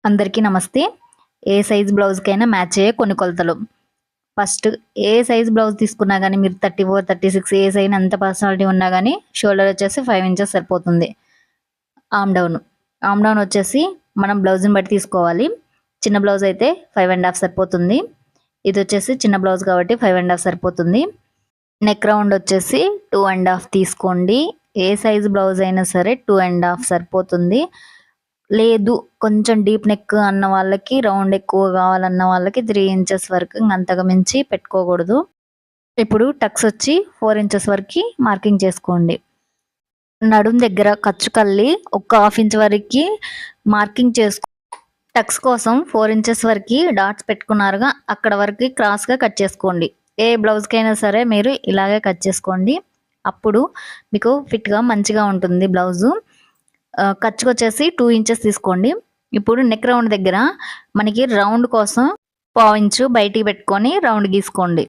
అందరికీ నమస్తే. ఏ size బ్లౌజ్‌కైనా match అయ్యే కొన్ని కొలతలు. ఫస్ట్ ఏ సైజ్ బ్లౌజ్ తీసుకున్నా గానీ మీరు 34, 36 ఏ సైజ్ ఎంత పర్సనాలిటీ ఉన్నా గానీ షోల్డర్ వచ్చేసి 5 ఇంచెస్ సరిపోతుంది. ఆర్మ్ డౌన్ వచ్చేసి మనం బ్లౌజ్‌ని బట్టి తీసుకోవాలి. చిన్న బ్లౌజ్ అయితే 5 ½ సరిపోతుంది. ఇది వచ్చేసి చిన్న బ్లౌజ్ కాబట్టి 5 ½ సరిపోతుంది. నెక్ రౌండ్ వచ్చేసి 2 ½ తీసుకోండి. ఏ సైజ్ బ్లౌజ్ అయినా సరే 2 ½ సరిపోతుంది. లేదు కొంచెం డీప్ నెక్ అన్న వాళ్ళకి, రౌండ్ ఎక్కువ కావాలన్న వాళ్ళకి 3 ఇంచెస్ వరకు అంతకు మించి పెట్టుకోకూడదు. ఇప్పుడు టక్స్ వచ్చి 4 ఇంచెస్ వరకు మార్కింగ్ చేసుకోండి. నడుం దగ్గర ఖర్చు కల్లి ఒక 1/2 ఇంచ్ వరకు మార్కింగ్ చేసుకో. టక్స్ కోసం 4 ఇంచెస్ వరకు డాట్స్ పెట్టుకున్నారుగా అక్కడ వరకు క్రాస్గా కట్ చేసుకోండి. ఏ బ్లౌజ్కైనా సరే మీరు ఇలాగే కట్ చేసుకోండి. అప్పుడు మీకు ఫిట్గా మంచిగా ఉంటుంది బ్లౌజు. ఖర్చుకు వచ్చేసి 2 ఇంచెస్ తీసుకోండి. ఇప్పుడు నెక్ రౌండ్ దగ్గర మనకి రౌండ్ కోసం 1/4 ఇంచు బయటికి పెట్టుకొని రౌండ్ గీసుకోండి.